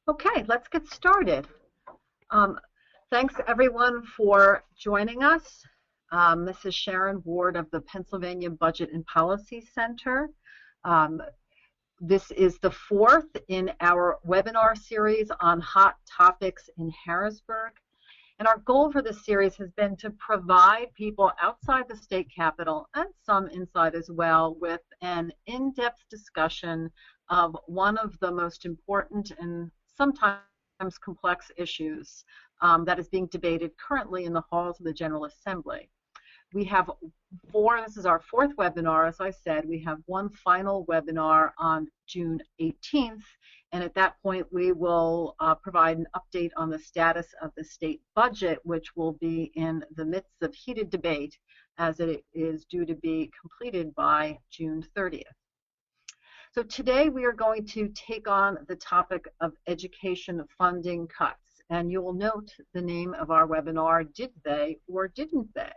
Okay, let's get started. Um, Thanks everyone for joining us. This is Sharon Ward of the Pennsylvania Budget and Policy Center. Um, this is the fourth in our webinar series on hot topics in Harrisburg. And our goal for this series has been to provide people outside the state capitol and some inside as well with an in-depth discussion of one of the most important and sometimes complex issues that is being debated currently in the halls of the General Assembly. We have this is our fourth webinar, as I said. We have one final webinar on June 18th, and at that point we will provide an update on the status of the state budget, which will be in the midst of heated debate as it is due to be completed by June 30th. So today we are going to take on the topic of education funding cuts, and you will note the name of our webinar, Did They or Didn't They?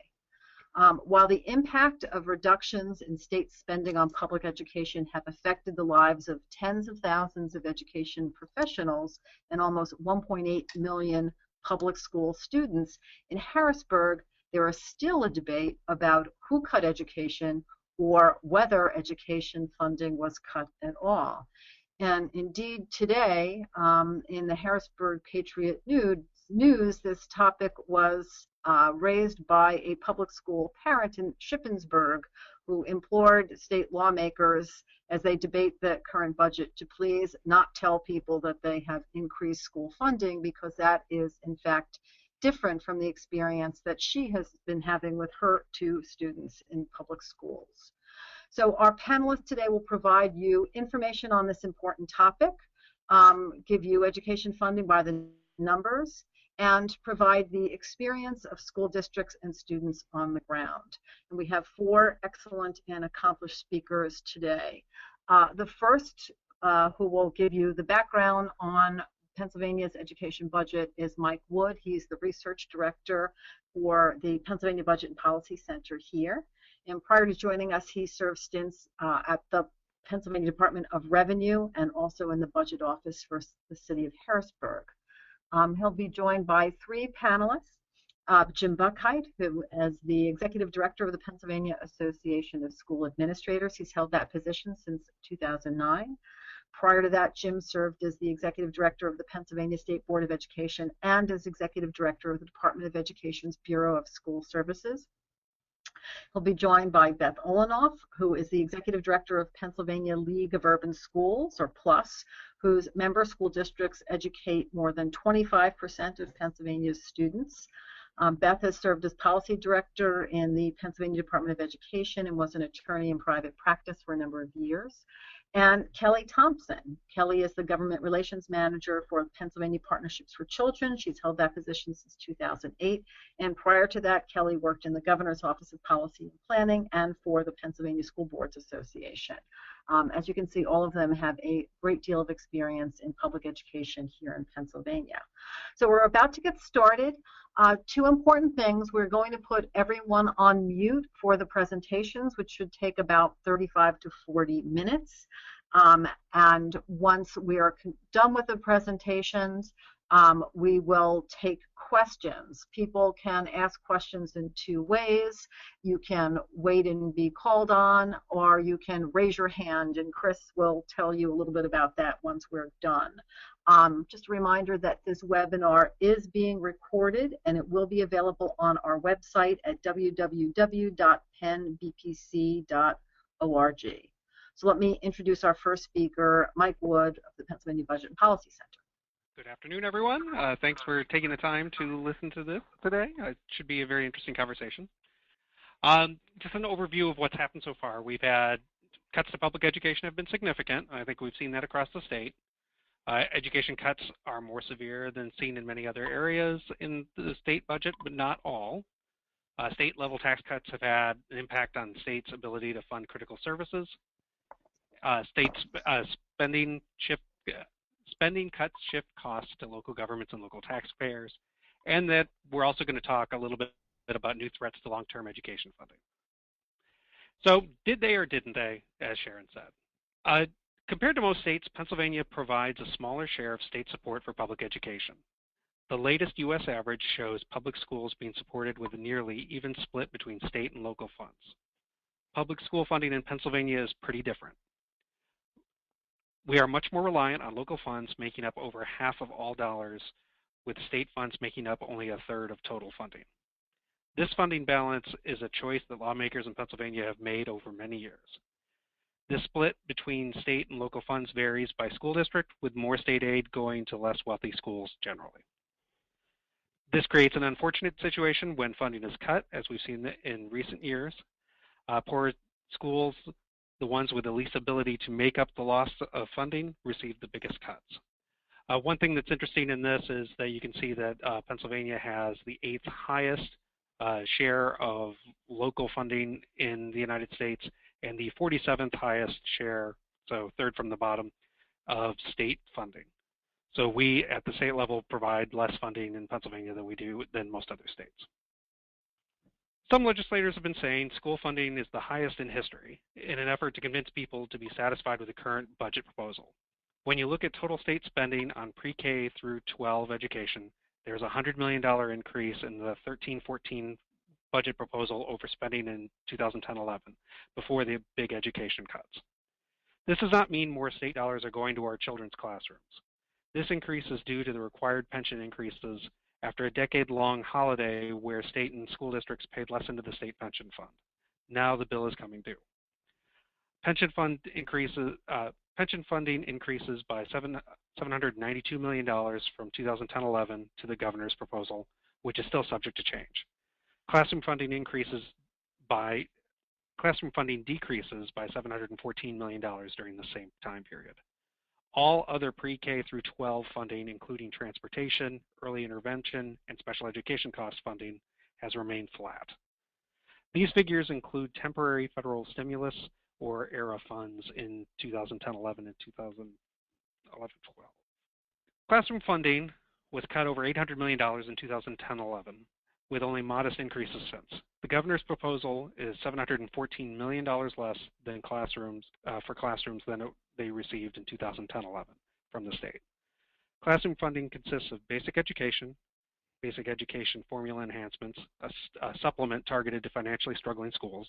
While the impact of reductions in state spending on public education have affected the lives of tens of thousands of education professionals and almost 1.8 million public school students, in Harrisburg there is still a debate about who cut education or whether education funding was cut at all. And indeed today in the Harrisburg Patriot News, this topic was raised by a public school parent in Shippensburg who implored state lawmakers as they debate the current budget to please not tell people that they have increased school funding, because that is in fact different from the experience that she has been having with her two students in public schools. So our panelists today will provide you information on this important topic, give you education funding by the numbers, and provide the experience of school districts and students on the ground. And we have four excellent and accomplished speakers today. The first who will give you the background on Pennsylvania's education budget is Mike Wood. He's the research director for the Pennsylvania Budget and Policy Center here. And prior to joining us, he served stints at the Pennsylvania Department of Revenue and also in the budget office for the city of Harrisburg. He'll be joined by three panelists. Jim Buckheit, who is the executive director of the Pennsylvania Association of School Administrators. He's held that position since 2009. Prior to that, Jim served as the executive director of the Pennsylvania State Board of Education and as executive director of the Department of Education's Bureau of School Services. He'll be joined by Beth Olanoff, who is the executive director of Pennsylvania League of Urban Schools, or PLUS, whose member school districts educate more than 25% of Pennsylvania's students. Beth has served as policy director in the Pennsylvania Department of Education and was an attorney in private practice for a number of years. And Kelli Thompson. Kelli is the government relations manager for Pennsylvania Partnerships for Children. She's held that position since 2008. And prior to that, Kelli worked in the Governor's Office of Policy and Planning and for the Pennsylvania School Boards Association. As you can see, all of them have a great deal of experience in public education here in Pennsylvania. So we're about to get started. Two important things. We're going to put everyone on mute for the presentations, which should take about 35 to 40 minutes. And once we are done with the presentations, we will take questions. People can ask questions in two ways. You can wait and be called on, or you can raise your hand, and Chris will tell you a little bit about that once we're done. Just a reminder that this webinar is being recorded, and it will be available on our website at www.pennbpc.org. So let me introduce our first speaker, Mike Wood of the Pennsylvania Budget and Policy Center. Good afternoon, everyone. Thanks for taking the time to listen to this today. It should be a very interesting conversation. Just an overview of what's happened so far. We've had cuts to public education have been significant. I think we've seen that across the state. Education cuts are more severe than seen in many other areas in the state budget, but not all. State-level tax cuts have had an impact on states' ability to fund critical services. Spending cuts shift costs to local governments and local taxpayers, and that we're also going to talk a little bit about new threats to long-term education funding. So did they or didn't they, as Sharon said? Compared to most states, Pennsylvania provides a smaller share of state support for public education. The latest U.S. average shows public schools being supported with a nearly even split between state and local funds. Public school funding in Pennsylvania is pretty different. We are much more reliant on local funds, making up over half of all dollars, with state funds making up only a third of total funding. This funding balance is a choice that lawmakers in Pennsylvania have made over many years. This split between state and local funds varies by school district, with more state aid going to less wealthy schools generally. This creates an unfortunate situation when funding is cut, as we've seen in recent years. Poor schools, the ones with the least ability to make up the loss of funding, receive the biggest cuts. One thing that's interesting in this is that you can see that Pennsylvania has the 8th highest share of local funding in the United States and the 47th highest share, so third from the bottom, of state funding. So we at the state level provide less funding in Pennsylvania than we do than most other states. Some legislators have been saying school funding is the highest in history in an effort to convince people to be satisfied with the current budget proposal. When you look at total state spending on pre-K through 12 education, there's a $100 million increase in the 13-14 budget proposal over spending in 2010-11 before the big education cuts. This does not mean more state dollars are going to our children's classrooms. This increase is due to the required pension increases after a decade-long holiday where state and school districts paid less into the state pension fund. Now the bill is coming due. Pension funding increases by $792 million from 2010-11 to the governor's proposal, which is still subject to change. Classroom funding decreases by $714 million during the same time period. All other pre-K through 12 funding, including transportation, early intervention, and special education cost funding, has remained flat. These figures include temporary federal stimulus or ERA funds in 2010-11 and 2011-12. Classroom funding was cut over $800 million in 2010-11, with only modest increases since. The governor's proposal is $714 million less than for classrooms than they received in 2010-11 from the state. Classroom funding consists of basic education formula enhancements, a supplement targeted to financially struggling schools,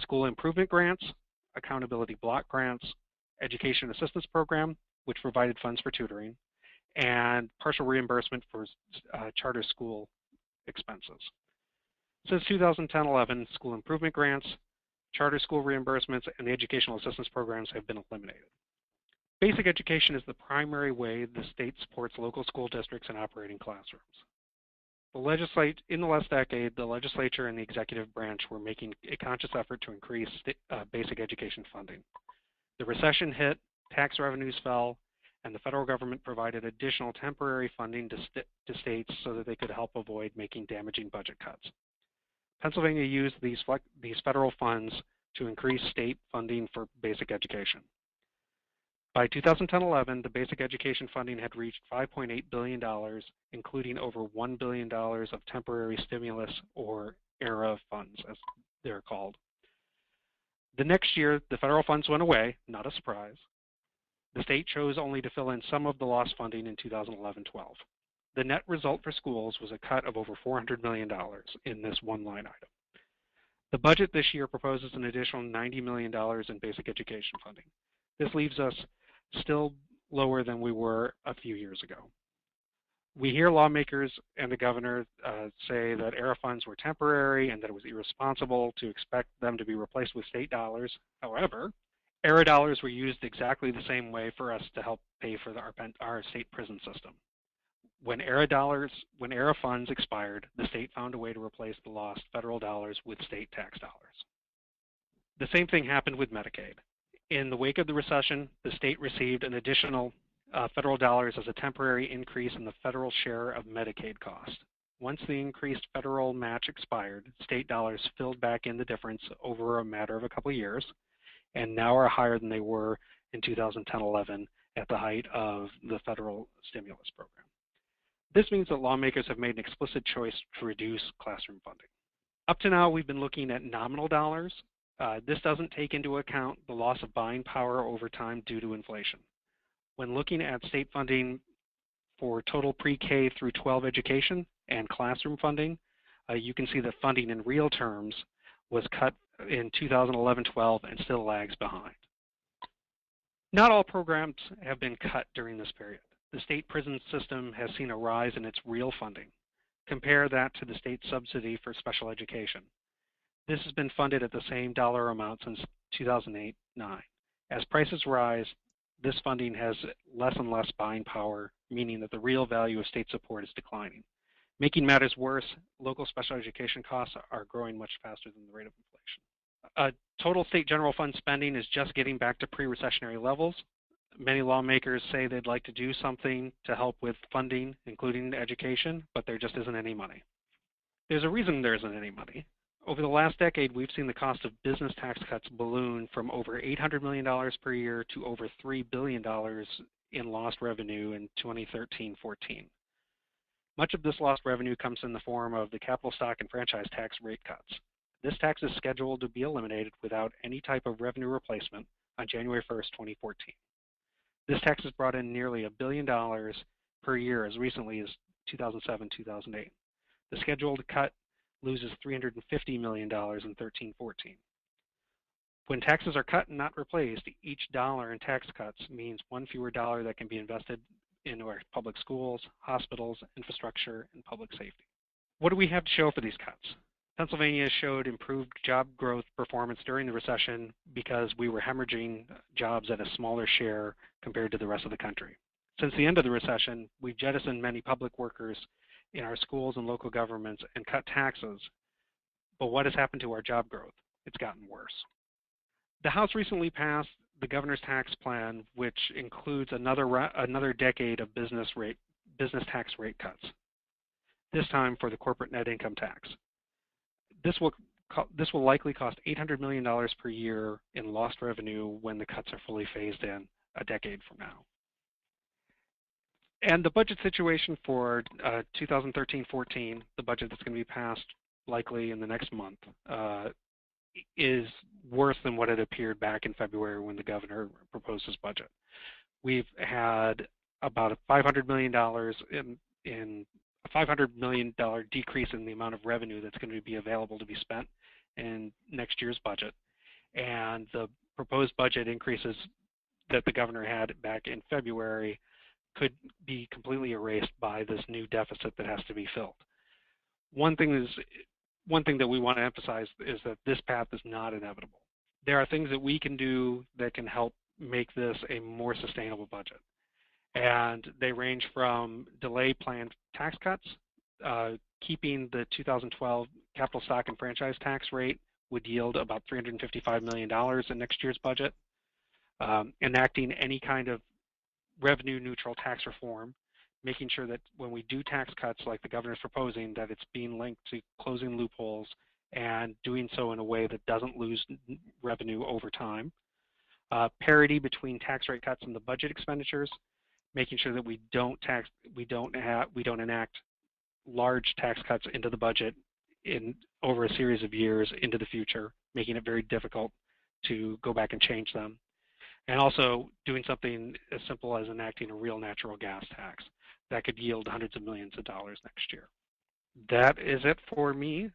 school improvement grants, accountability block grants, education assistance program, which provided funds for tutoring, and partial reimbursement for charter school expenses. Since 2010-11, school improvement grants, charter school reimbursements, and the educational assistance programs have been eliminated. Basic education is the primary way the state supports local school districts and operating classrooms. In the last decade, the legislature and the executive branch were making a conscious effort to increase basic education funding. The recession hit, tax revenues fell, and the federal government provided additional temporary funding to states so that they could help avoid making damaging budget cuts. Pennsylvania used these federal funds to increase state funding for basic education. By 2010-11, the basic education funding had reached $5.8 billion, including over $1 billion of temporary stimulus or ERA funds, as they're called. The next year, the federal funds went away, not a surprise. The state chose only to fill in some of the lost funding in 2011-12. The net result for schools was a cut of over $400 million in this one line item. The budget this year proposes an additional $90 million in basic education funding. This leaves us still lower than we were a few years ago. We hear lawmakers and the governor say that ERA funds were temporary and that it was irresponsible to expect them to be replaced with state dollars. However, ERA dollars were used exactly the same way for us to help pay for our state prison system. When ERA funds expired, the state found a way to replace the lost federal dollars with state tax dollars. The same thing happened with Medicaid. In the wake of the recession, the state received an additional federal dollars as a temporary increase in the federal share of Medicaid cost. Once the increased federal match expired, state dollars filled back in the difference over a matter of a couple of years, and now are higher than they were in 2010-11 at the height of the federal stimulus program. This means that lawmakers have made an explicit choice to reduce classroom funding. Up to now, we've been looking at nominal dollars This doesn't take into account the loss of buying power over time due to inflation. When looking at state funding for total pre-K through 12 education and classroom funding, you can see that funding in real terms was cut in 2011-12 and still lags behind. Not all programs have been cut during this period. The state prison system has seen a rise in its real funding. Compare that to the state subsidy for special education. This has been funded at the same dollar amount since 2008-9. As prices rise, this funding has less and less buying power, meaning that the real value of state support is declining. Making matters worse, local special education costs are growing much faster than the rate of inflation. Total state general fund spending is just getting back to pre-recessionary levels. Many lawmakers say they'd like to do something to help with funding, including education, but there just isn't any money. There's a reason there isn't any money. Over the last decade, we've seen the cost of business tax cuts balloon from over $800 million per year to over $3 billion in lost revenue in 2013-14. Much of this lost revenue comes in the form of the capital stock and franchise tax rate cuts. This tax is scheduled to be eliminated without any type of revenue replacement on January 1st, 2014. This tax has brought in nearly $1 billion per year as recently as 2007-2008. The scheduled cut loses $350 million in 13-14. When taxes are cut and not replaced, each dollar in tax cuts means one fewer dollar that can be invested in our public schools, hospitals, infrastructure, and public safety. What do we have to show for these cuts? Pennsylvania showed improved job growth performance during the recession because we were hemorrhaging jobs at a smaller share compared to the rest of the country. Since the end of the recession, we've jettisoned many public workers in our schools and local governments and cut taxes. But what has happened to our job growth? It's gotten worse. The House recently passed the governor's tax plan, which includes another decade of business tax rate cuts, this time for the corporate net income tax. This will likely cost $800 million per year in lost revenue when the cuts are fully phased in a decade from now. And the budget situation for 2013-14, the budget that's going to be passed likely in the next month, is worse than what it appeared back in February when the governor proposed his budget. We've had about a $500 million decrease in the amount of revenue that's going to be available to be spent in next year's budget. And the proposed budget increases that the governor had back in February could be completely erased by this new deficit that has to be filled. One thing that we want to emphasize is that this path is not inevitable. There are things that we can do that can help make this a more sustainable budget. And they range from delay planned tax cuts, keeping the 2012 capital stock and franchise tax rate would yield about $355 million in next year's budget, enacting any kind of revenue neutral tax reform, making sure that when we do tax cuts like the governor's proposing, that it's being linked to closing loopholes and doing so in a way that doesn't lose revenue over time. Parity between tax rate cuts and the budget expenditures, making sure that we don't enact large tax cuts into the budget over a series of years into the future, making it very difficult to go back and change them. And also doing something as simple as enacting a real natural gas tax that could yield hundreds of millions of dollars next year. That is it for me.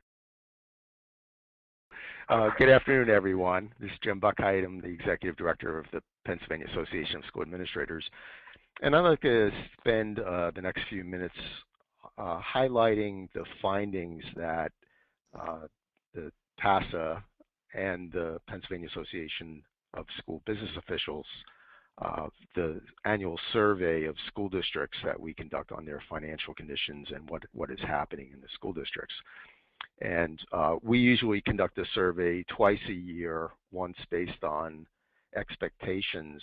Good afternoon, everyone. This is Jim Buckheit. I'm the Executive Director of the Pennsylvania Association of School Administrators. And I'd like to spend the next few minutes highlighting the findings that the PASA and the Pennsylvania Association of School Business Officials, the annual survey of school districts that we conduct on their financial conditions and what is happening in the school districts. And we usually conduct a survey twice a year, once based on expectations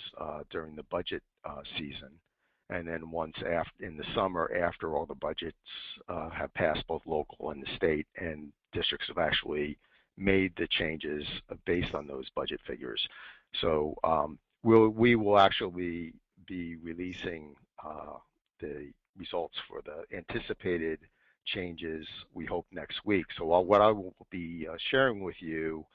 during the budget season, and then once in the summer after all the budgets have passed, both local and the state, and districts have actually made the changes based on those budget figures. So we will actually be releasing the results for the anticipated changes, we hope, next week. So what I will be sharing with you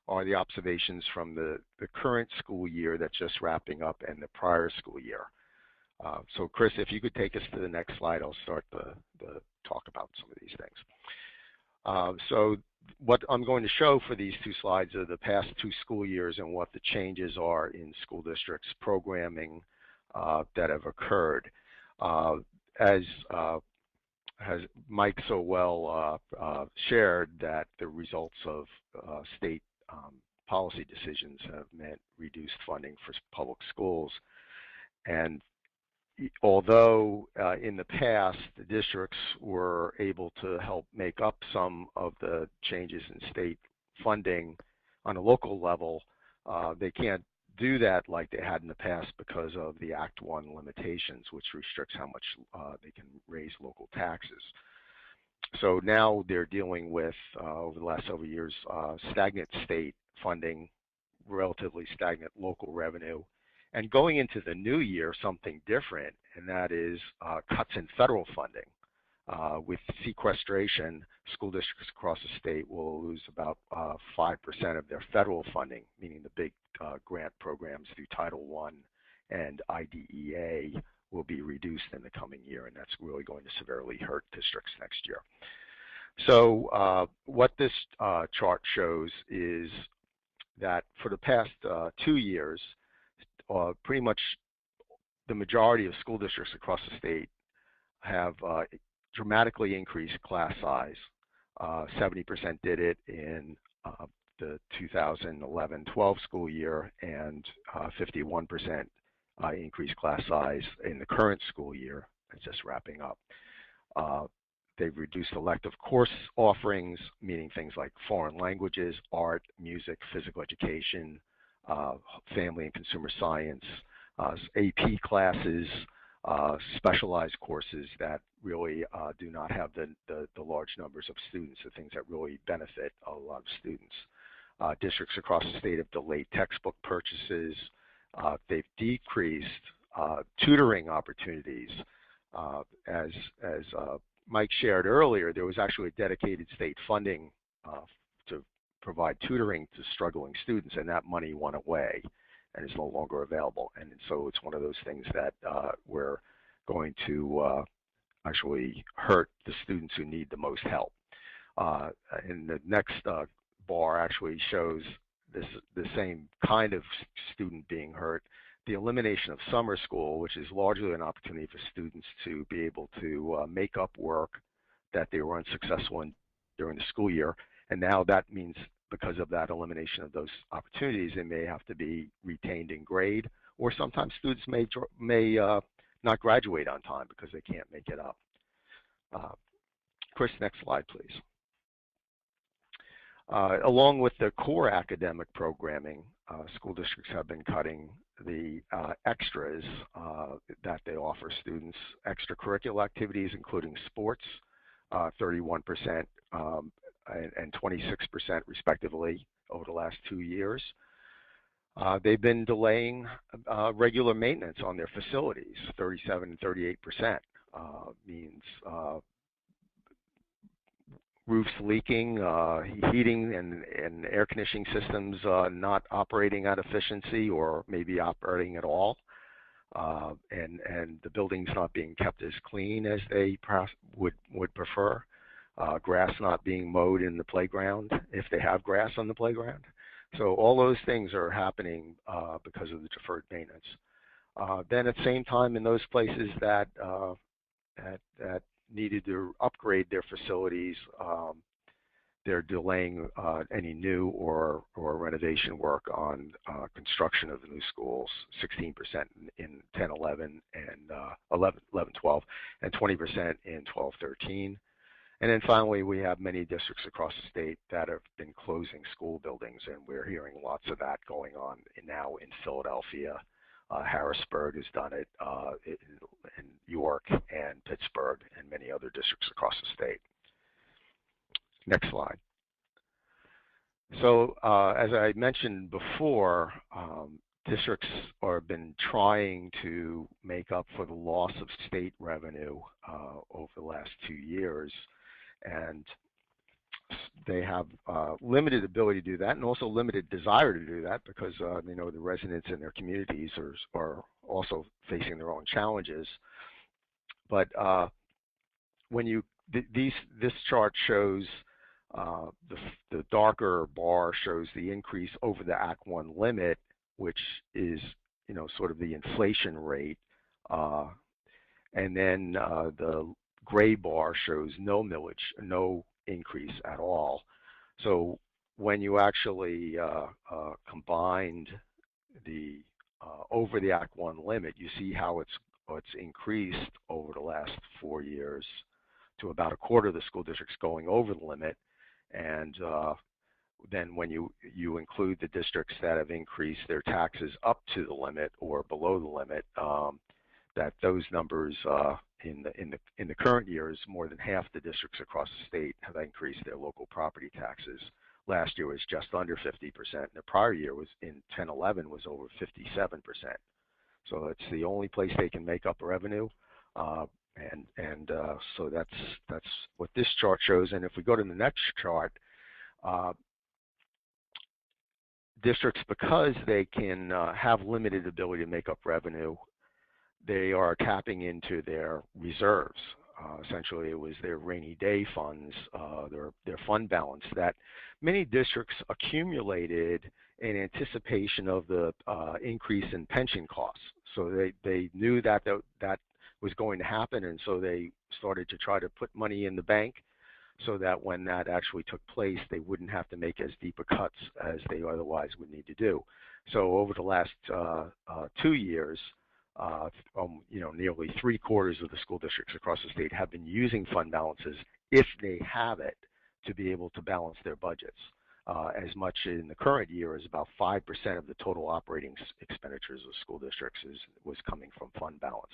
are the observations from the current school year that's just wrapping up and the prior school year. So Chris, if you could take us to the next slide, I'll start the talk about some of these things. So what I'm going to show for these two slides are the past 2 school years and what the changes are in school districts programming that have occurred. As Mike so well shared, that the results of state policy decisions have meant reduced funding for public schools. And although in the past the districts were able to help make up some of the changes in state funding on a local level, they can't do that like they had in the past because of the Act 1 limitations, which restricts how much they can raise local taxes. So now they're dealing with, over the last several years, stagnant state funding, relatively stagnant local revenue, and going into the new year, something different, and that is cuts in federal funding. With sequestration, school districts across the state will lose about 5% of their federal funding, meaning the big grant programs through Title I and IDEA will be reduced in the coming year, and that's really going to severely hurt districts next year. So what this chart shows is that for the past 2 years, pretty much the majority of school districts across the state have dramatically increased class size. 70% did it in the 2011-12 school year, and 51% increased class size in the current school year that's just wrapping up. They've reduced elective course offerings, meaning things like foreign languages, art, music, physical education, family and consumer science, AP classes, specialized courses that really do not have the large numbers of students, the things that really benefit a lot of students. Districts across the state have delayed textbook purchases. They've decreased tutoring opportunities. As Mike shared earlier, there was actually dedicated state funding to provide tutoring to struggling students, and that money went away and is no longer available. And so it's one of those things that we're going to actually hurt the students who need the most help. And the next bar actually shows the same kind of student being hurt. The elimination of summer school, which is largely an opportunity for students to be able to make up work that they were unsuccessful in during the school year. And now that means because of that elimination of those opportunities, they may have to be retained in grade, or sometimes students may not graduate on time because they can't make it up. Chris, next slide, please. Along with the core academic programming, school districts have been cutting the extras that they offer students, extracurricular activities including sports, 31% and 26% respectively over the last 2 years. They've been delaying regular maintenance on their facilities, 37 and 38%. Means roofs leaking, heating and air conditioning systems not operating at efficiency or maybe operating at all, and the buildings not being kept as clean as they perhaps would prefer, grass not being mowed in the playground if they have grass on the playground. So all those things are happening because of the deferred maintenance. Then at the same time, in those places that needed to upgrade their facilities, they're delaying any new or renovation work on construction of the new schools, 16% in 10-11 and 11-12, and 20% in 12-13. And then finally, we have many districts across the state that have been closing school buildings, and we're hearing lots of that going on now in Philadelphia. Harrisburg has done it, in York and Pittsburgh, and many other districts across the state. Next slide. So as I mentioned before, districts have been trying to make up for the loss of state revenue over the last 2 years. And they have limited ability to do that, and also limited desire to do that, because they know the residents in their communities are also facing their own challenges. But when you this chart shows the darker bar shows the increase over the Act 1 limit, which is sort of the inflation rate, and then the gray bar shows no millage, no increase at all. So when you actually combined the over the Act 1 limit, you see how it's increased over the last 4 years to about a quarter of the school districts going over the limit. And then when you include the districts that have increased their taxes up to the limit or below the limit, that those numbers in the current year is more than half the districts across the state have increased their local property taxes. Last year was just under 50%. The prior year was in 10-11 was over 57%. So it's the only place they can make up revenue, so that's what this chart shows. And if we go to the next chart, districts, because they can have limited ability to make up revenue, they are tapping into their reserves. Essentially, it was their rainy day funds, their fund balance that many districts accumulated in anticipation of the increase in pension costs. So they knew that was going to happen, and so they started to try to put money in the bank so that when that actually took place, they wouldn't have to make as deep a cuts as they otherwise would need to do. So over the last 2 years, nearly 3/4 of the school districts across the state have been using fund balances, if they have it, to be able to balance their budgets. As much in the current year as about 5% of the total operating expenditures of school districts was coming from fund balance.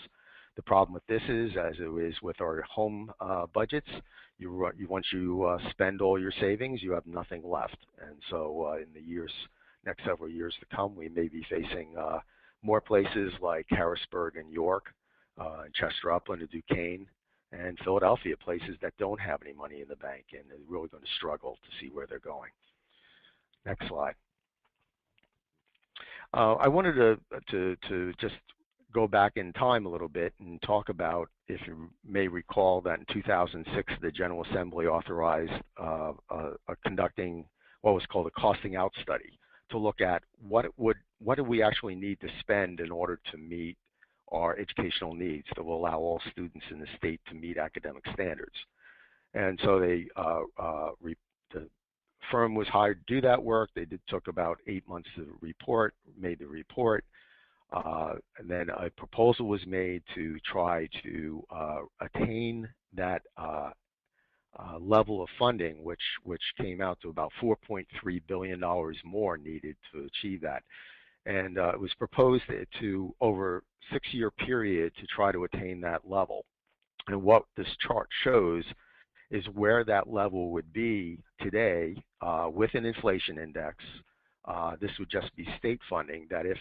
The problem with this is, as it is with our home budgets, once you spend all your savings, you have nothing left. And so in the next several years to come, we may be facing more places like Harrisburg and York, and Chester Upland and Duquesne, and Philadelphia, places that don't have any money in the bank and are really going to struggle to see where they're going. Next slide. I wanted to just go back in time a little bit and talk about, if you may recall, that in 2006 the General Assembly authorized conducting what was called a costing out study to look at what do we actually need to spend in order to meet our educational needs that will allow all students in the state to meet academic standards. And so the firm was hired to do that work. They took about 8 months to made the report. And then a proposal was made to try to attain that level of funding, which came out to about $4.3 billion more needed to achieve that. And it was proposed to over a 6-year period to try to attain that level. And what this chart shows is where that level would be today with an inflation index. This would just be state funding, that if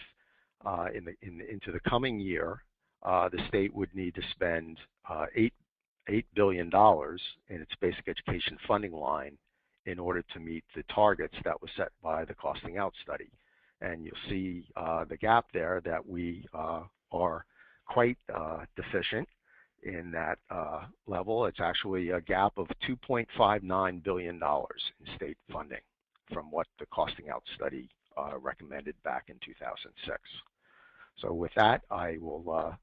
into the coming year, the state would need to spend $8 billion in its basic education funding line in order to meet the targets that was set by the costing out study. And you'll see the gap there, that we are quite deficient in that level. It's actually a gap of $2.59 billion in state funding from what the costing out study recommended back in 2006. So with that, I will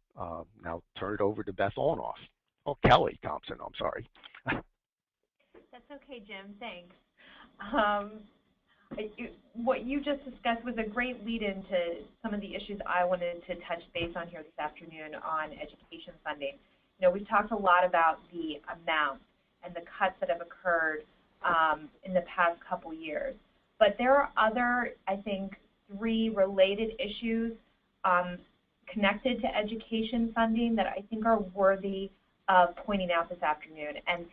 now turn it over to Beth Olanoff. Oh, Kelli Thompson, I'm sorry. That's okay, Jim, thanks. What you just discussed was a great lead into some of the issues I wanted to touch base on here this afternoon on education funding. We've talked a lot about the amount and the cuts that have occurred in the past couple years. But there are other, I think, 3 related issues connected to education funding that I think are worthy of pointing out this afternoon. And,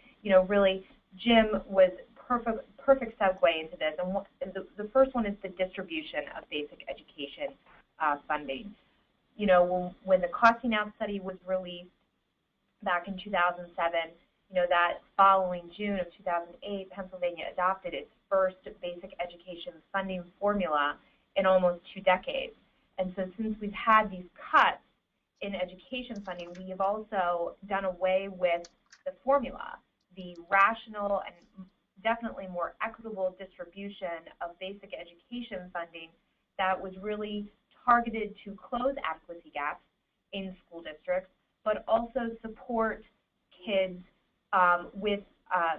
really, Jim was perfect segue into this. And the first one is the distribution of basic education funding. When the costing out study was released back in 2007, that following June of 2008, Pennsylvania adopted its first basic education funding formula in almost 2 decades. And so since we've had these cuts in education funding, we have also done away with the formula, the rational and definitely more equitable distribution of basic education funding that was really targeted to close adequacy gaps in school districts, but also support kids with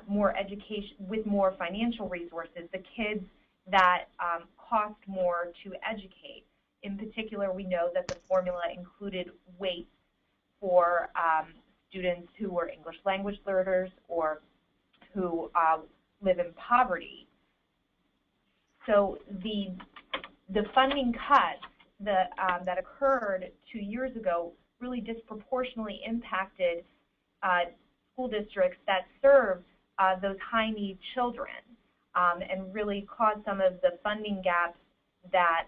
more education, with more financial resources, the kids that cost more to educate. In particular, we know that the formula included weights for students who were English language learners or who live in poverty. So the funding cuts that occurred 2 years ago really disproportionately impacted school districts that serve those high-need children and really caused some of the funding gaps that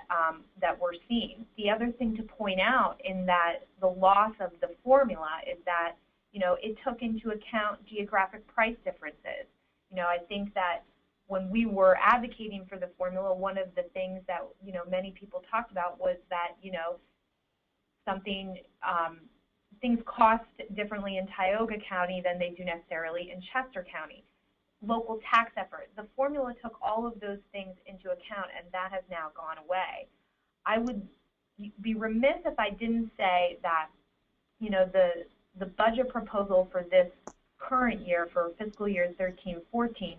we're seeing. The other thing to point out in that the loss of the formula is that it took into account geographic price differences. I think that when we were advocating for the formula, one of the things that many people talked about was that things cost differently in Tioga County than they do necessarily in Chester County. Local tax effort. The formula took all of those things into account, and that has now gone away. I would be remiss if I didn't say that the budget proposal for this current year, for fiscal year 13-14,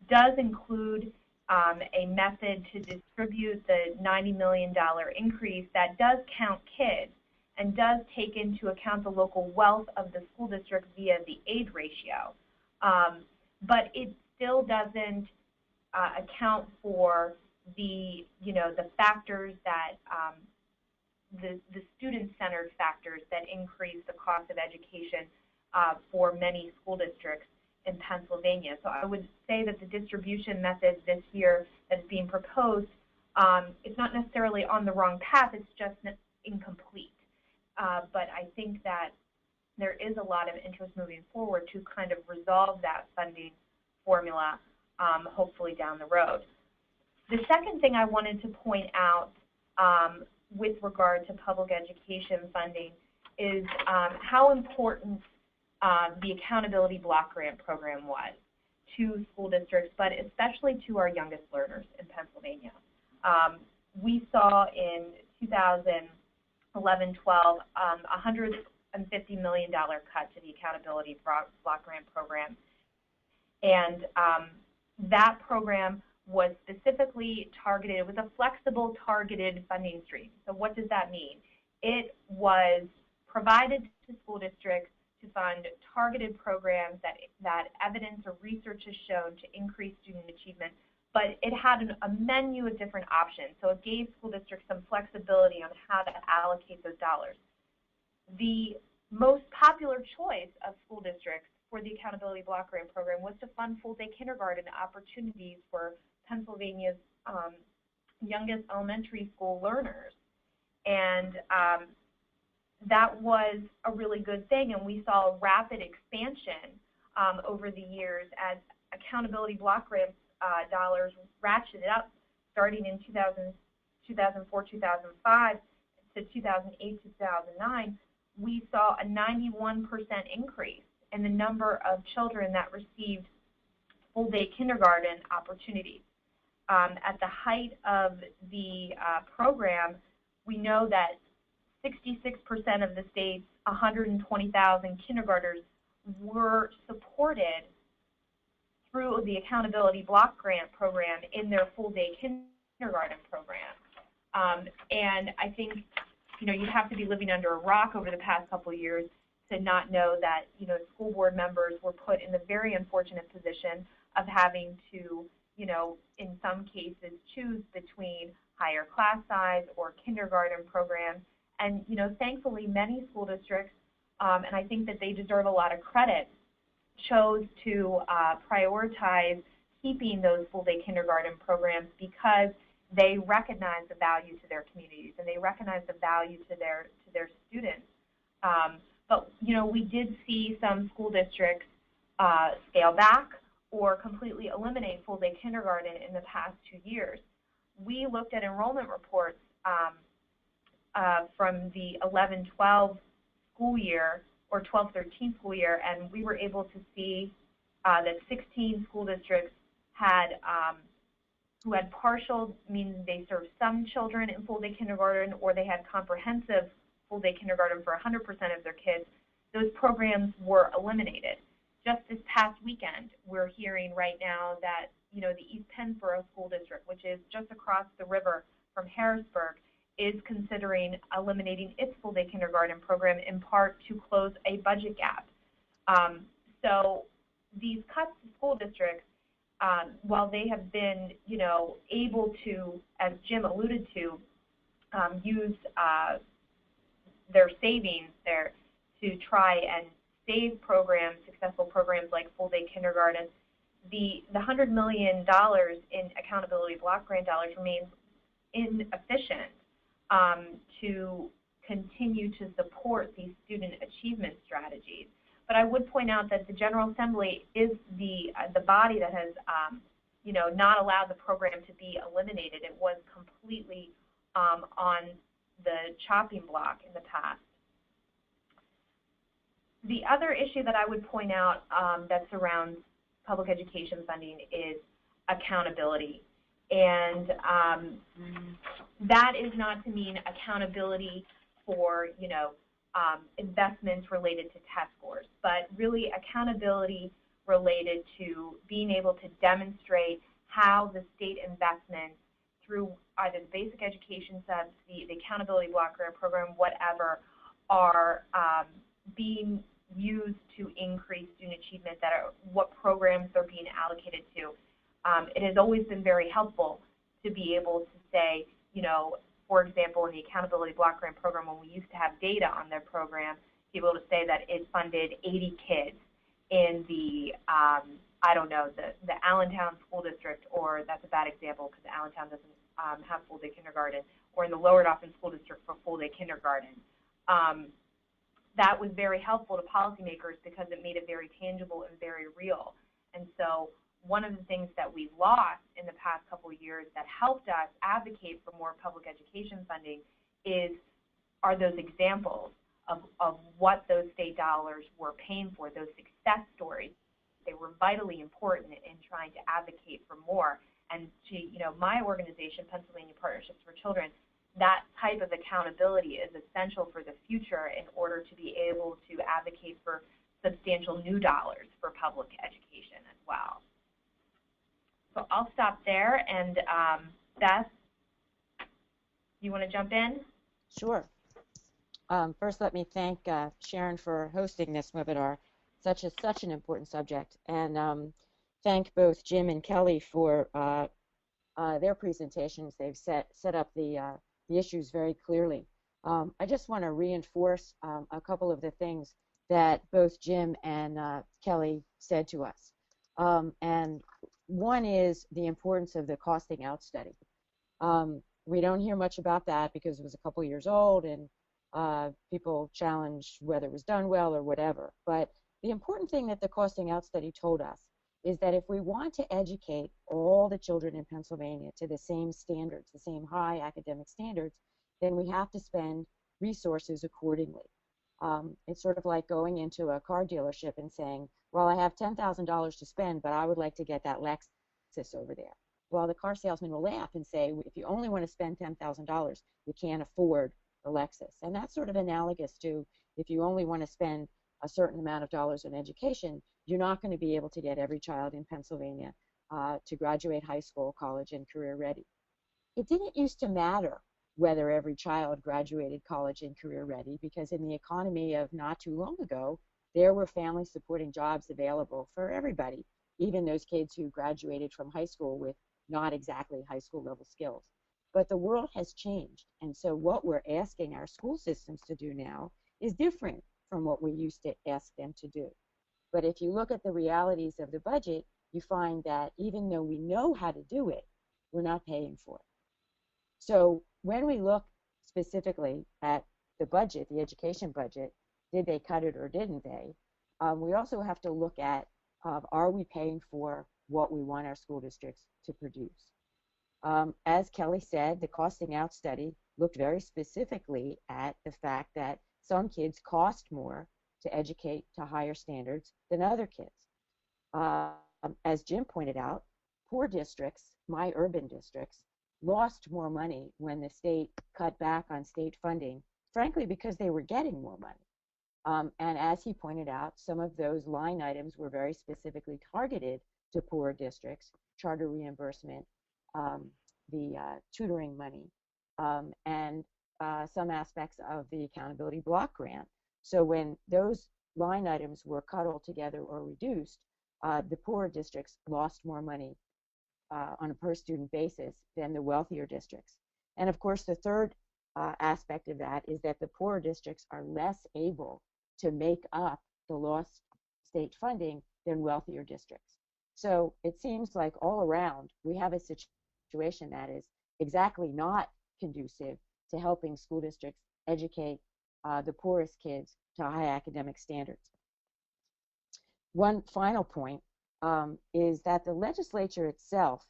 does include a method to distribute the $90 million increase that does count kids and does take into account the local wealth of the school district via the aid ratio. But it still doesn't account for the factors that the student-centered factors that increase the cost of education for many school districts in Pennsylvania. So I would say that the distribution method this year that's being proposed is not necessarily on the wrong path, it's just incomplete. But I think that there is a lot of interest moving forward to kind of resolve that funding formula, hopefully down the road. The second thing I wanted to point out with regard to public education funding is how important the Accountability Block Grant Program was to school districts, but especially to our youngest learners in Pennsylvania. We saw in 2011-12 $150 million cut to the Accountability Block Grant Program. And that program was specifically targeted, it was a flexible targeted funding stream. So what does that mean? It was provided to school districts to fund targeted programs that evidence or research has shown to increase student achievement, but it had a menu of different options. So it gave school districts some flexibility on how to allocate those dollars. The most popular choice of school districts for the Accountability Block Grant Program was to fund full-day kindergarten opportunities for Pennsylvania's youngest elementary school learners. And that was a really good thing, and we saw a rapid expansion over the years as Accountability Block Grant dollars ratcheted up starting in 2004, 2005 to 2008, 2009. We saw a 91% increase in the number of children that received full-day kindergarten opportunities. At the height of the program, we know that 66% of the state's 120,000 kindergartners were supported through the Accountability Block Grant Program in their full-day kindergarten program. And I think you have to be living under a rock over the past couple of years to not know that school board members were put in the very unfortunate position of having to in some cases choose between higher class size or kindergarten programs. And thankfully many school districts, and I think that they deserve a lot of credit, chose to prioritize keeping those full-day kindergarten programs because they recognize the value to their communities and they recognize the value to their students. But we did see some school districts scale back or completely eliminate full-day kindergarten in the past 2 years. We looked at enrollment reports from the 11-12 school year or 12-13 school year, and we were able to see that 16 school districts had who had partial, meaning they served some children in full-day kindergarten, or they had comprehensive full-day kindergarten for 100% of their kids. Those programs were eliminated. Just this past weekend, we're hearing right now that, you know, the East Pennsboro School District, which is just across the river from Harrisburg, is considering eliminating its full-day kindergarten program in part to close a budget gap. So these cuts to school districts, while they have been, you know, able to, as Jim alluded to, use their savings there to try and save programs, successful programs like full-day kindergarten, the $100 million in accountability block grant dollars remains inefficient to continue to support these student achievement strategies. But I would point out that the General Assembly is the body that has, you know, not allowed the program to be eliminated. It was completely on the chopping block in the past. The other issue that I would point out that surrounds public education funding is accountability. And that is not to mean accountability for, you know, investments related to test scores, but really accountability related to being able to demonstrate how the state investments through either the basic education subsidy, the accountability block grant program, whatever, are being used to increase student achievement, that are what programs they're being allocated to. It has always been very helpful to be able to say, you know, for example, in the accountability block grant program, when we used to have data on their program, to be able to say that it funded 80 kids in the, I don't know, the Allentown School District, or that's a bad example because Allentown doesn't have full-day kindergarten, or in the Lower Dauphin School District for full-day kindergarten. That was very helpful to policymakers because it made it very tangible and very real. And so one of the things that we've lost in the past couple of years that helped us advocate for more public education funding are those examples of what those state dollars were paying for, those success stories. They were vitally important in trying to advocate for more. And to, you know, my organization, Pennsylvania Partnerships for Children, that type of accountability is essential for the future in order to be able to advocate for substantial new dollars for public education as well. So I'll stop there, and Beth, you want to jump in? Sure. First, let me thank Sharon for hosting this webinar. Such an important subject, and thank both Jim and Kelli for their presentations. They've set up the issues very clearly. I just want to reinforce a couple of the things that both Jim and Kelli said to us. And one is the importance of the costing out study. We don't hear much about that because it was a couple years old and people challenged whether it was done well or whatever. But the important thing that the costing out study told us is that if we want to educate all the children in Pennsylvania to the same standards, the same high academic standards, then we have to spend resources accordingly. It's sort of like going into a car dealership and saying, well, I have $10,000 to spend, but I would like to get that Lexus over there. Well, the car salesman will laugh and say, if you only want to spend $10,000, you can't afford the Lexus. And that's sort of analogous to if you only want to spend a certain amount of dollars in education, you're not going to be able to get every child in Pennsylvania to graduate high school, college, and career ready. It didn't used to matter whether every child graduated college and career ready, because in the economy of not too long ago, there were family supporting jobs available for everybody, even those kids who graduated from high school with not exactly high school level skills. But the world has changed, and so what we're asking our school systems to do now is different from what we used to ask them to do. But if you look at the realities of the budget, you find that even though we know how to do it, we're not paying for it. So when we look specifically at the budget, the education budget, did they cut it or didn't they? We also have to look at of are we paying for what we want our school districts to produce? As Kelli said, the costing out study looked very specifically at the fact that some kids cost more to educate to higher standards than other kids. As Jim pointed out, poor districts, my urban districts, lost more money when the state cut back on state funding, frankly, because they were getting more money. And as he pointed out, some of those line items were very specifically targeted to poor districts, charter reimbursement, the tutoring money, and some aspects of the accountability block grant. So when those line items were cut altogether or reduced, the poorer districts lost more money on a per student basis than the wealthier districts. And of course, the third aspect of that is that the poorer districts are less able to make up the lost state funding than wealthier districts. So it seems like all around we have a situation that is exactly not conducive to helping school districts educate the poorest kids to high academic standards. One final point is that the legislature itself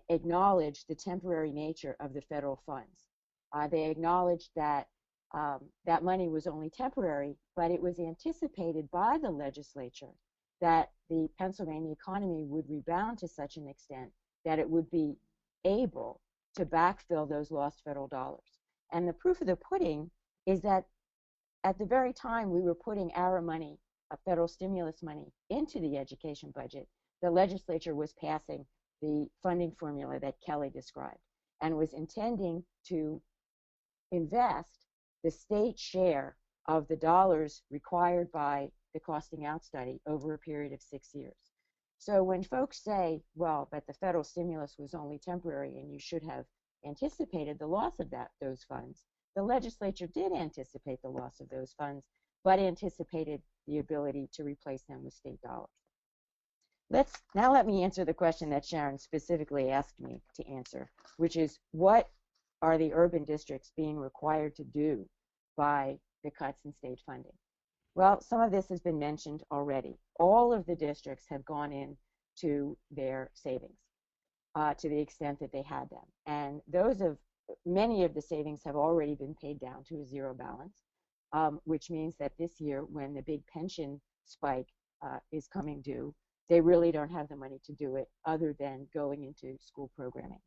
acknowledged the temporary nature of the federal funds. They acknowledged that that money was only temporary, but it was anticipated by the legislature that the Pennsylvania economy would rebound to such an extent that it would be able to backfill those lost federal dollars. And the proof of the pudding is that at the very time we were putting our money, federal stimulus money, into the education budget, the legislature was passing the funding formula that Kelli described and was intending to invest the state share of the dollars required by the costing out study over a period of 6 years. So when folks say, well, but the federal stimulus was only temporary and you should have anticipated the loss of those funds, the legislature did anticipate the loss of those funds, but anticipated the ability to replace them with state dollars. Now let me answer the question that Sharon specifically asked me to answer, which is what are the urban districts being required to do by the cuts in state funding? Well, some of this has been mentioned already. All of the districts have gone into their savings to the extent that they had them. And many of the savings have already been paid down to a zero balance, which means that this year when the big pension spike is coming due, they really don't have the money to do it other than going into school programming.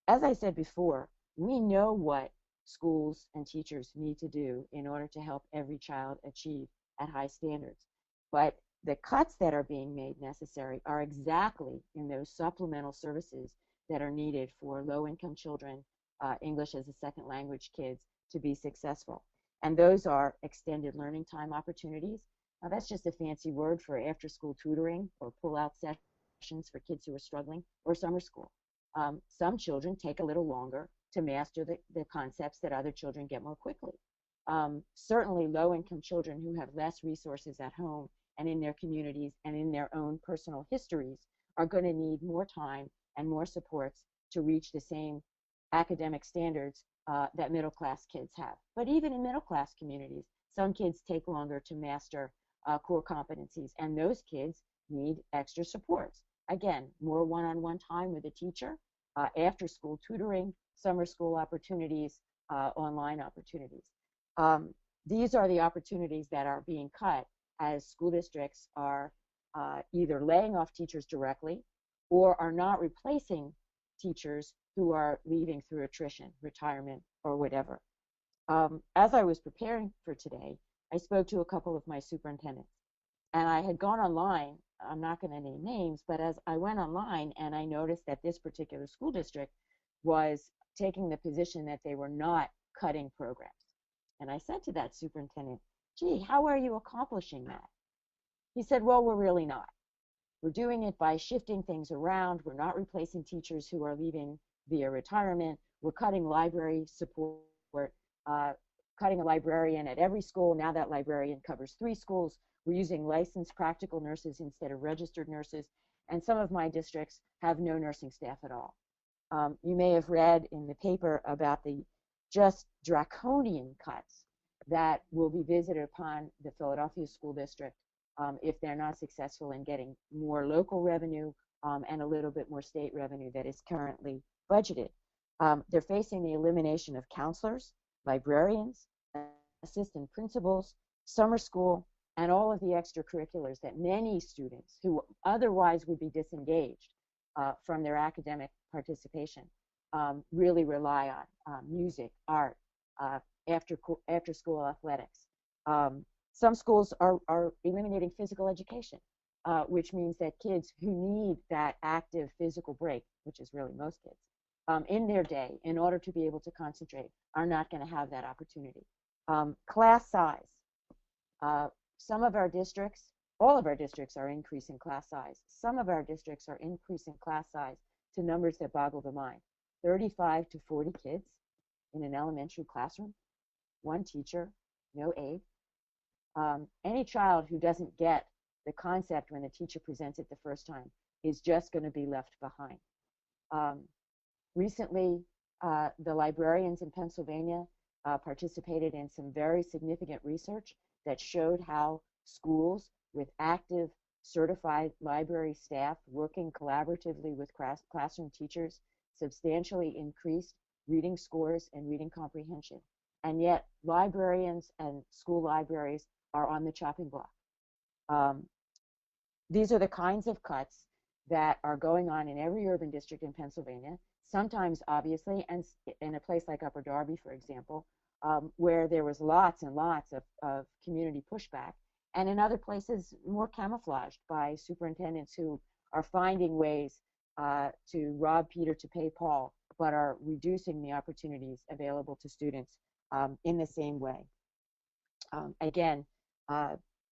As I said before, we know what schools and teachers need to do in order to help every child achieve at high standards. But the cuts that are being made necessary are exactly in those supplemental services that are needed for low-income children, English as a second language kids, to be successful. And those are extended learning time opportunities. Now that's just a fancy word for after-school tutoring or pull-out sessions for kids who are struggling, or summer school. Some children take a little longer to master the concepts that other children get more quickly. Certainly low-income children who have less resources at home and in their communities and in their own personal histories are going to need more time and more supports to reach the same academic standards that middle-class kids have. But even in middle-class communities, some kids take longer to master core competencies, and those kids need extra supports. Again, more one-on-one time with a teacher, after-school tutoring, summer school opportunities, online opportunities. These are the opportunities that are being cut as school districts are either laying off teachers directly or are not replacing teachers who are leaving through attrition, retirement, or whatever. As I was preparing for today, I spoke to a couple of my superintendents, and I had gone online. I'm not going to name names, but as I went online and I noticed that this particular school district was taking the position that they were not cutting programs. And I said to that superintendent, gee, how are you accomplishing that? He said, well, we're really not. We're doing it by shifting things around. We're not replacing teachers who are leaving via retirement. We're cutting library support, cutting a librarian at every school. Now that librarian covers 3 schools. We're using licensed practical nurses instead of registered nurses. And some of my districts have no nursing staff at all. You may have read in the paper about the just draconian cuts that will be visited upon the Philadelphia School District if they're not successful in getting more local revenue and a little bit more state revenue that is currently budgeted. They're facing the elimination of counselors, librarians, assistant principals, summer school, and all of the extracurriculars that many students who otherwise would be disengaged from their academic participation really rely on: music, art, after school athletics. Some schools are eliminating physical education, which means that kids who need that active physical break, which is really most kids, in their day in order to be able to concentrate are not going to have that opportunity. Class size. Some of our districts, all of our districts are increasing class size. Some of our districts are increasing class size to numbers that boggle the mind. 35 to 40 kids in an elementary classroom, one teacher, no aide. Any child who doesn't get the concept when the teacher presents it the first time is just going to be left behind. Recently, the librarians in Pennsylvania participated in some very significant research that showed how schools with active certified library staff working collaboratively with classroom teachers substantially increased reading scores and reading comprehension. And yet librarians and school libraries are on the chopping block. These are the kinds of cuts that are going on in every urban district in Pennsylvania, sometimes obviously, and in a place like Upper Darby, for example, where there was lots and lots of community pushback, and in other places more camouflaged by superintendents who are finding ways to rob Peter to pay Paul, but are reducing the opportunities available to students in the same way. Again,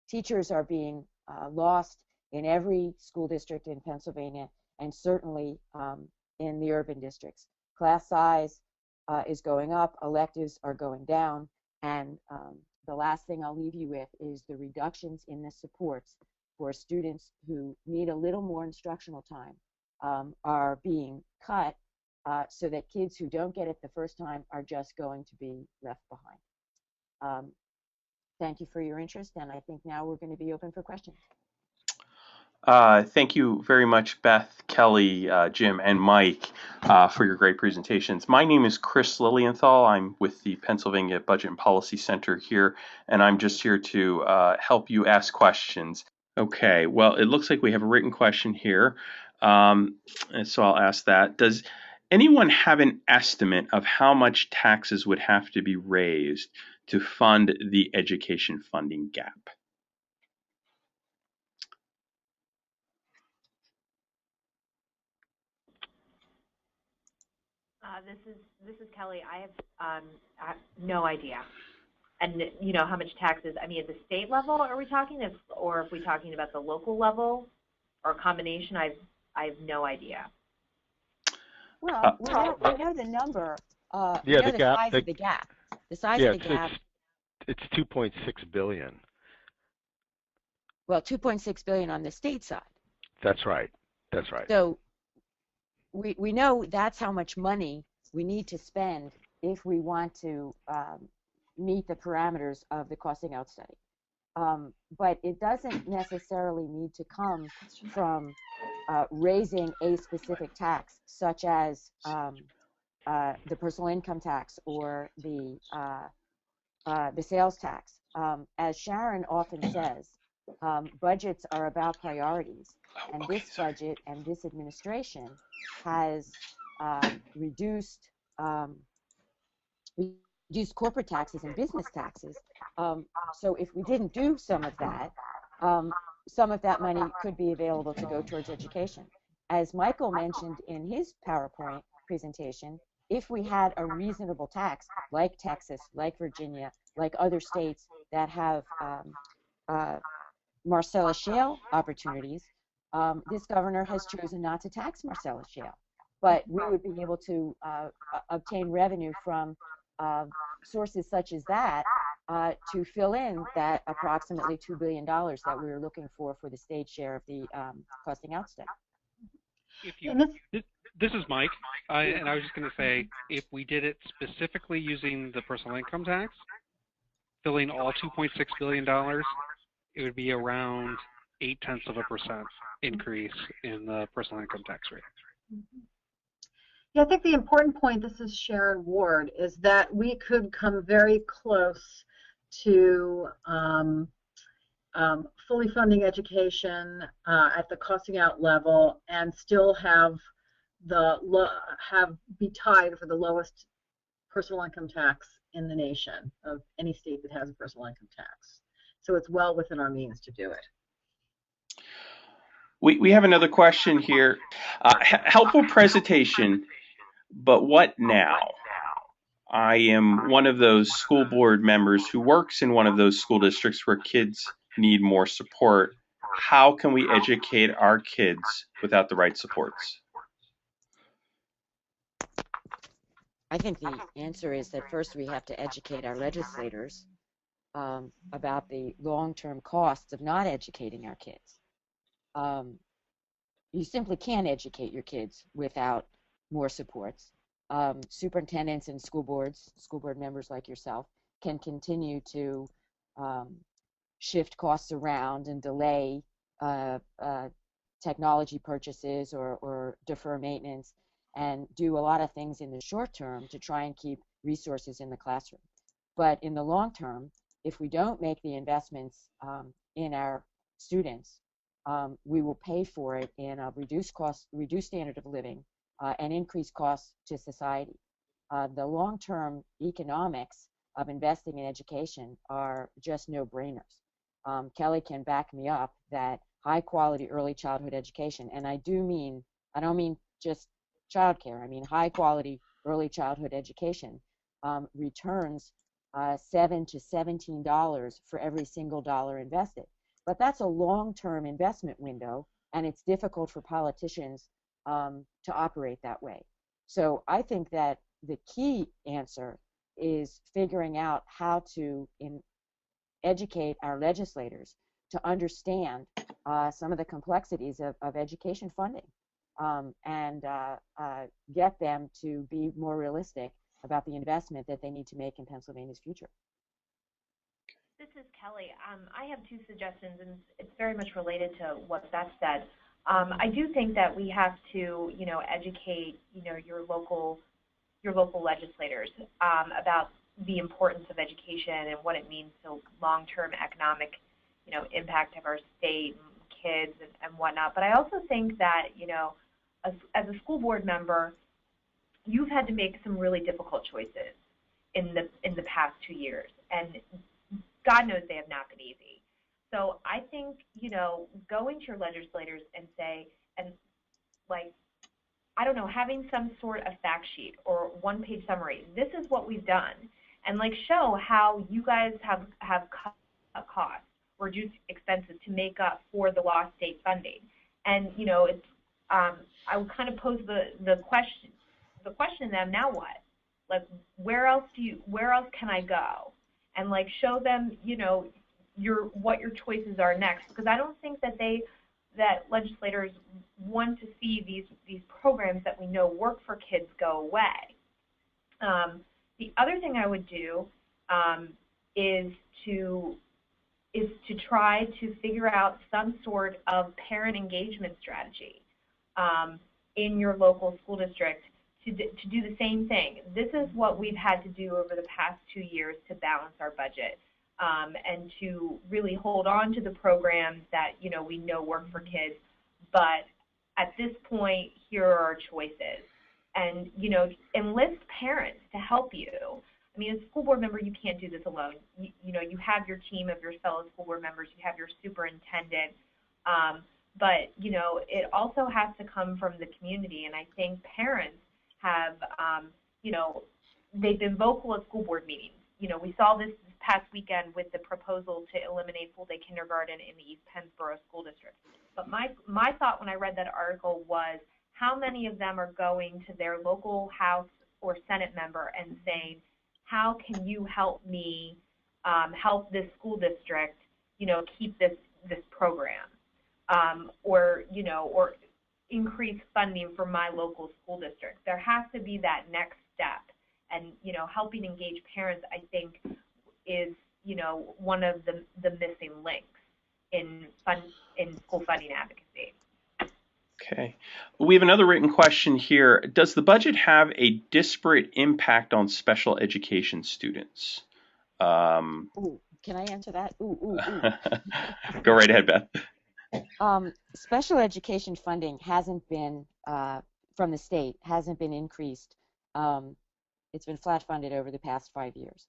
teachers are being lost in every school district in Pennsylvania, and certainly in the urban districts. Class size is going up, electives are going down, and the last thing I'll leave you with is the reductions in the supports for students who need a little more instructional time are being cut so that kids who don't get it the first time are just going to be left behind. Thank you for your interest, and I think now we're going to be open for questions. Thank you very much, Beth, Kelly, Jim, and Mike for your great presentations. My name is Chris Lilienthal. I'm with the Pennsylvania Budget and Policy Center here, and I'm just here to help you ask questions. Okay, well, it looks like we have a written question here, and so I'll ask that. Does anyone have an estimate of how much taxes would have to be raised to fund the education funding gap? This is Kelly. I have no idea. And you know how much taxes? I mean, at the state level, are we talking, or if we're talking about the local level, or a combination? I have no idea. Well, we know the number. Yeah, we know the the gap. size of the gap. The size of the gap. It's 2.6 billion. Well, 2.6 billion on the state side. That's right. That's right. So we know that's how much money we need to spend if we want to meet the parameters of the costing out study. But it doesn't necessarily need to come from raising a specific tax, such as the personal income tax or the sales tax. As Sharon often says, budgets are about priorities, and this budget and this administration has reduced corporate taxes and business taxes. So if we didn't do some of that money could be available to go towards education. As Michael mentioned in his PowerPoint presentation, if we had a reasonable tax, like Texas, like Virginia, like other states that have Marcellus Shale opportunities, this governor has chosen not to tax Marcellus Shale. But we would be able to obtain revenue from sources such as that to fill in that approximately $2 billion that we were looking for the state share of the costing out study. This is Mike, and I was just going to say, if we did it specifically using the personal income tax, filling all $2.6 billion it would be around 0.8% increase in the personal income tax rate. Yeah, I think the important point, this is Sharon Ward, is that we could come very close to fully funding education at the costing out level and still have be tied for the lowest personal income tax in the nation of any state that has a personal income tax. So it's well within our means to do it. We have another question here. Helpful presentation, but what now? I am one of those school board members who works in one of those school districts where kids need more support. How can we educate our kids without the right supports? I think the answer is that first we have to educate our legislators about the long-term costs of not educating our kids. You simply can't educate your kids without more supports. Superintendents and school board members like yourself can continue to shift costs around and delay technology purchases or defer maintenance and do a lot of things in the short term to try and keep resources in the classroom. But in the long term, if we don't make the investments in our students, we will pay for it in a reduced standard of living and increased costs to society. The long-term economics of investing in education are just no-brainers. Kelli can back me up that high-quality early childhood education, and I don't mean just childcare, I mean high-quality early childhood education returns $7 to $17 for every single dollar invested. But that's a long-term investment window, and it's difficult for politicians to operate that way. So I think that the key answer is figuring out how to educate our legislators to understand some of the complexities of education funding and get them to be more realistic about the investment that they need to make in Pennsylvania's future. This is Kelli. I have two suggestions, and it's very much related to what Beth said. I do think that we have to, educate, your local legislators about the importance of education and what it means to long-term economic, impact of our state, and kids, and whatnot. But I also think that, as a school board member, you've had to make some really difficult choices in the past 2 years, and God knows they have not been easy. So I think, going to your legislators and say, having some sort of fact sheet or one-page summary, this is what we've done, and show how you guys have cut costs or reduced expenses to make up for the lost state funding. And, I would kind of pose the question to them, now what? Where else can I go? And show them, what your choices are next, because I don't think that legislators want to see these programs that we know work for kids go away. The other thing I would do is to try to figure out some sort of parent engagement strategy in your local school district to do the same thing. This is what we've had to do over the past 2 years to balance our budget and to really hold on to the programs that we know work for kids. But at this point, here are our choices. And enlist parents to help you. I mean, as a school board member, you can't do this alone. You have your team of your fellow school board members. You have your superintendent. But it also has to come from the community. And I think parents have, they've been vocal at school board meetings. We saw this past weekend with the proposal to eliminate full-day kindergarten in the East Pennsboro School District. But my thought when I read that article was, how many of them are going to their local House or Senate member and saying, how can you help me help this school district, keep this program, or increase funding for my local school district? There has to be that next step, and helping engage parents, I think, is one of the missing links. in school funding advocacy. Okay. We have another written question here. Does the budget have a disparate impact on special education students? Ooh, can I answer that? Ooh. Go right ahead, Beth. Special education funding hasn't been, from the state, hasn't been increased. It's been flat funded over the past 5 years.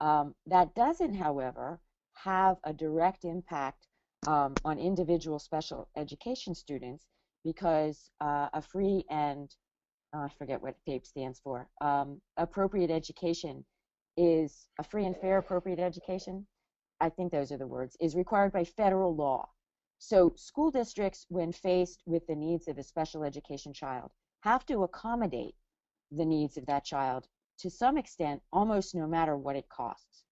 That doesn't, however, have a direct impact on individual special education students because a free and, I forget what FAPE stands for, appropriate education is a free and fair appropriate education, I think those are the words, is required by federal law. So school districts, when faced with the needs of a special education child, have to accommodate the needs of that child to some extent, almost no matter what it costs.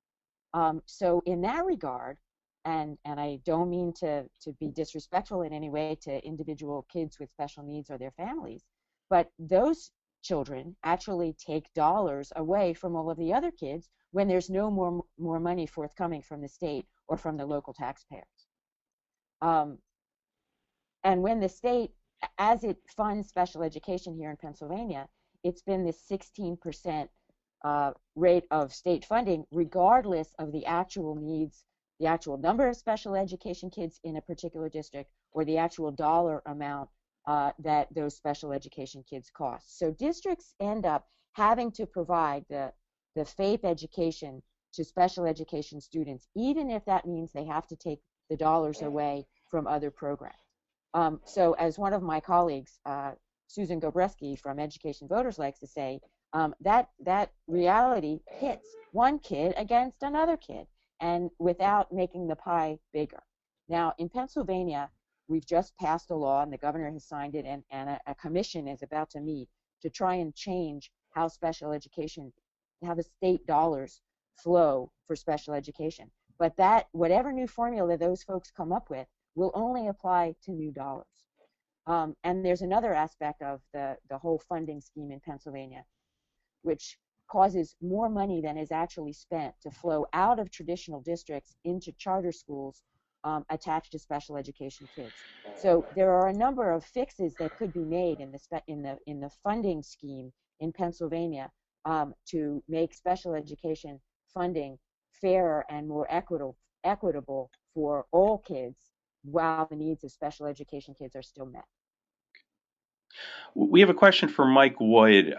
So in that regard, and I don't mean to be disrespectful in any way to individual kids with special needs or their families, but those children actually take dollars away from all of the other kids when there's no more money forthcoming from the state or from the local taxpayers. And when the state, as it funds special education here in Pennsylvania, it's been this 16% rate of state funding, regardless of the actual needs, the actual number of special education kids in a particular district, or the actual dollar amount that those special education kids cost. So districts end up having to provide the FAPE education to special education students, even if that means they have to take the dollars away from other programs. So as one of my colleagues, Susan Gobreski from Education Voters likes to say, that reality pits one kid against another kid, and without making the pie bigger. Now, in Pennsylvania, we've just passed a law, and the governor has signed it, and a commission is about to meet to try and change how special education, how the state dollars flow for special education. But that, whatever new formula those folks come up with, will only apply to new dollars. And there's another aspect of the whole funding scheme in Pennsylvania, which causes more money than is actually spent to flow out of traditional districts into charter schools attached to special education kids. So there are a number of fixes that could be made in the funding scheme in Pennsylvania to make special education funding fairer and more equitable for all kids, while the needs of special education kids are still met. We have a question for Mike Wood.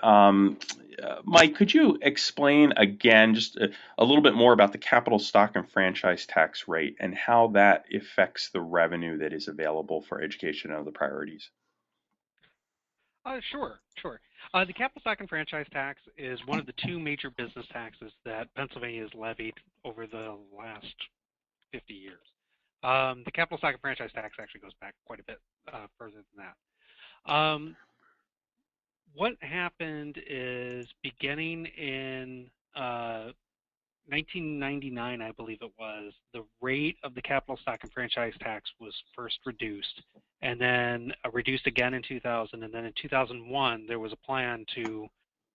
Mike, could you explain again just a little bit more about the capital stock and franchise tax rate and how that affects the revenue that is available for education and other priorities? Sure. The capital stock and franchise tax is one of the two major business taxes that Pennsylvania has levied over the last 50 years. The capital stock and franchise tax actually goes back quite a bit further than that. What happened is, beginning in 1999, I believe it was, the rate of the capital stock and franchise tax was first reduced, and then reduced again in 2000, and then in 2001 there was a plan to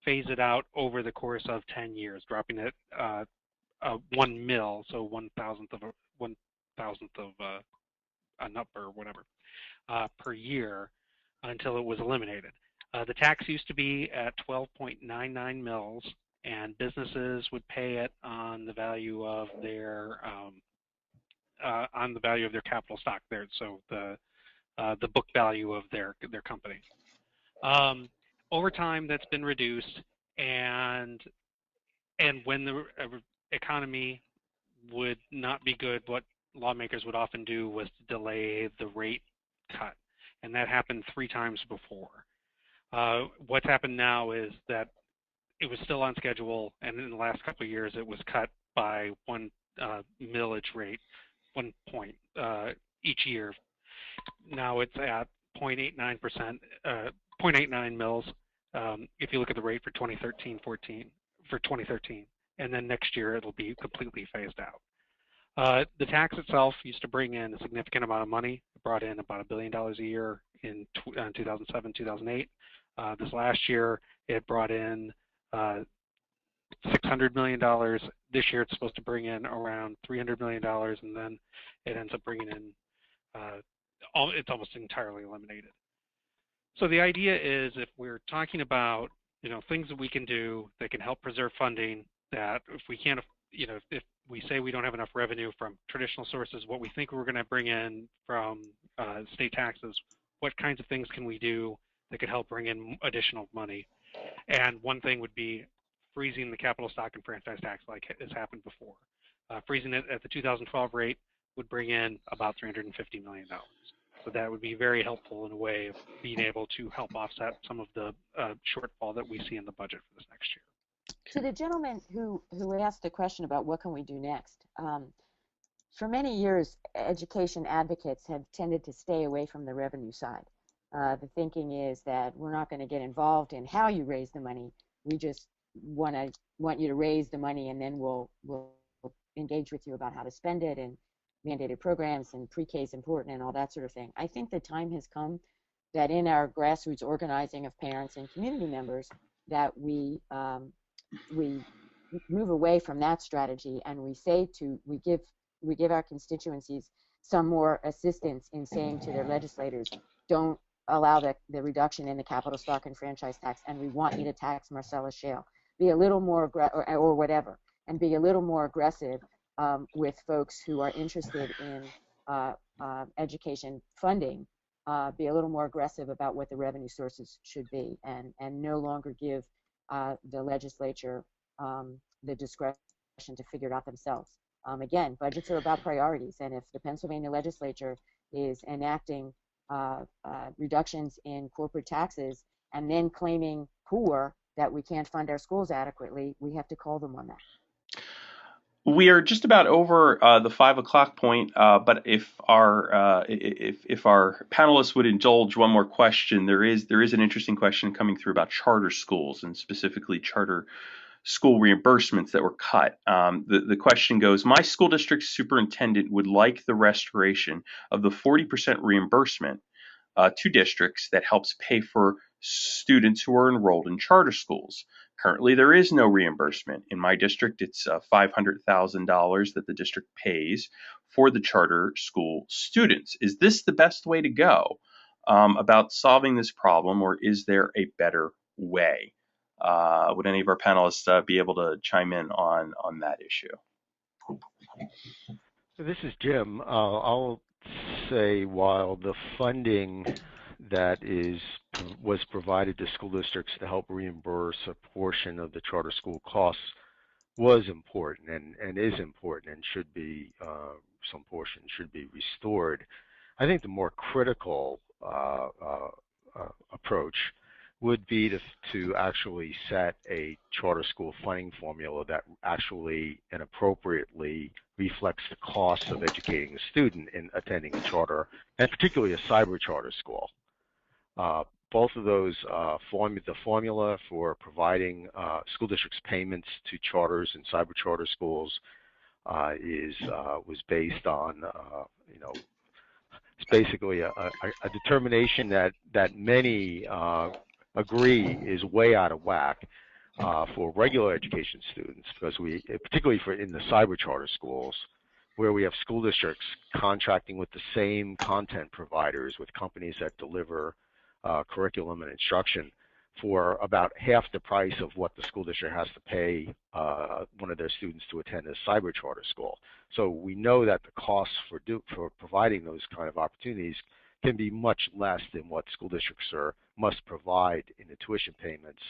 phase it out over the course of 10 years, dropping it 1 mil, so 1,000th of a number or whatever per year until it was eliminated. The tax used to be at 12.99 mils, and businesses would pay it on the value of their capital stock there, so the book value of their company. Over time, that's been reduced, and when the economy would not be good, what lawmakers would often do was to delay the rate cut, and that happened 3 times before. What's happened now is that it was still on schedule, and in the last couple of years it was cut by 1 millage rate, 1 point each year. Now it's at 0.89%, 0.89 mils if you look at the rate for 2013, and then next year it'll be completely phased out. The tax itself used to bring in a significant amount of money. It brought in about $1 billion a year in 2007, 2008. This last year, it brought in $600 million. This year it's supposed to bring in around $300 million, and then it ends up bringing in, it's almost entirely eliminated. So the idea is, if we're talking about, things that we can do that can help preserve funding, that if we can't, if we say we don't have enough revenue from traditional sources, what we think we're going to bring in from state taxes, what kinds of things can we do that could help bring in additional money? And one thing would be freezing the capital stock and franchise tax, like has happened before. Freezing it at the 2012 rate would bring in about $350 million. So that would be very helpful in a way of being able to help offset some of the shortfall that we see in the budget for this next year. To the gentleman who asked the question about what can we do next, for many years, education advocates have tended to stay away from the revenue side. The thinking is that we're not going to get involved in how you raise the money. We just want you to raise the money, and then we'll engage with you about how to spend it, and mandated programs, and pre-K is important, and all that sort of thing. I think the time has come that in our grassroots organizing of parents and community members, that we move away from that strategy, and we give our constituencies some more assistance in saying to their legislators, don't allow the reduction in the capital stock and franchise tax, and we want you to tax Marcellus Shale. Be a little more or whatever, and be a little more aggressive with folks who are interested in education funding. Be a little more aggressive about what the revenue sources should be, and no longer give the legislature the discretion to figure it out themselves. Again, budgets are about priorities, and if the Pennsylvania legislature is enacting reductions in corporate taxes and then claiming poor that we can't fund our schools adequately, we have to call them on that. We are just about over the 5 o'clock point, but if our panelists would indulge one more question, there is an interesting question coming through about charter schools, and specifically charter school reimbursements that were cut. The question goes, my school district superintendent would like the restoration of the 40% reimbursement to districts that helps pay for students who are enrolled in charter schools. Currently, there is no reimbursement. In my district, it's $500,000 that the district pays for the charter school students. Is this the best way to go about solving this problem, or is there a better way? Would any of our panelists be able to chime in on that issue? This is Jim. I'll say, while the funding that was provided to school districts to help reimburse a portion of the charter school costs was important and is important, and should be, some portion should be restored. I think the more critical approach would be to actually set a charter school funding formula that actually and appropriately reflects the cost of educating a student in attending a charter, and particularly a cyber charter school. Both of those, the formula for providing school districts payments to charters and cyber charter schools was based on, it's basically a determination that many agree is way out of whack for regular education students, because particularly in the cyber charter schools, where we have school districts contracting with the same content providers with companies that deliver curriculum and instruction for about half the price of what the school district has to pay one of their students to attend a cyber charter school. So we know that the costs for providing those kind of opportunities can be much less than what school districts must provide in the tuition payments.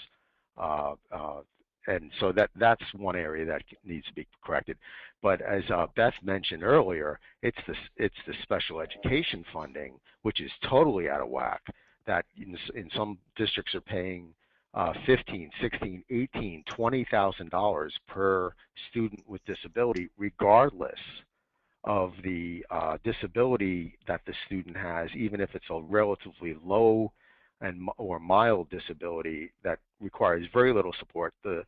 And so that's one area that needs to be corrected. But as Beth mentioned earlier, it's the special education funding, which is totally out of whack, that in some districts are paying $15,000, $16,000, $18,000, $20,000 per student with disability, regardless of the disability that the student has, even if it's a relatively low or mild disability that requires very little support. The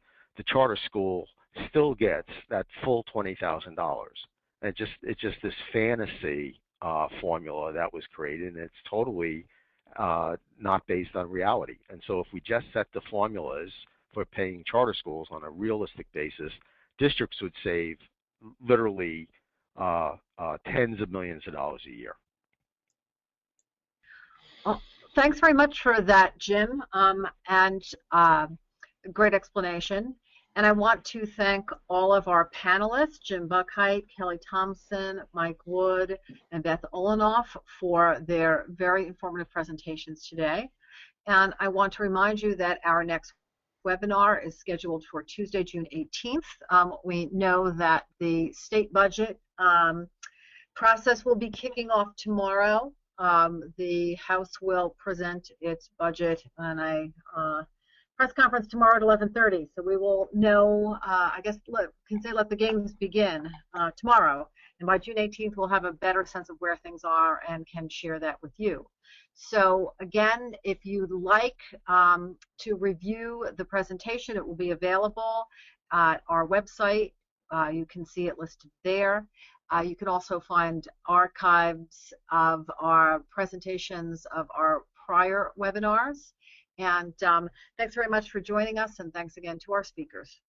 charter school still gets that full $20,000. And it's just this fantasy formula that was created, and it's totally not based on reality. And so if we just set the formulas for paying charter schools on a realistic basis, districts would save literally tens of millions of dollars a year. Well, thanks very much for that, Jim, and great explanation. And I want to thank all of our panelists, Jim Buckheit, Kelli Thompson, Mike Wood, and Beth Olanoff, for their very informative presentations today. And I want to remind you that our next webinar is scheduled for Tuesday, June 18th. We know that the state budget process will be kicking off tomorrow. The House will present its budget on a press conference tomorrow at 11:30. So we will know, I guess, can say let the games begin tomorrow. And by June 18th, we'll have a better sense of where things are and can share that with you. So again, if you'd like to review the presentation, it will be available at our website. You can see it listed there. You can also find archives of our presentations of our prior webinars. And thanks very much for joining us, and thanks again to our speakers.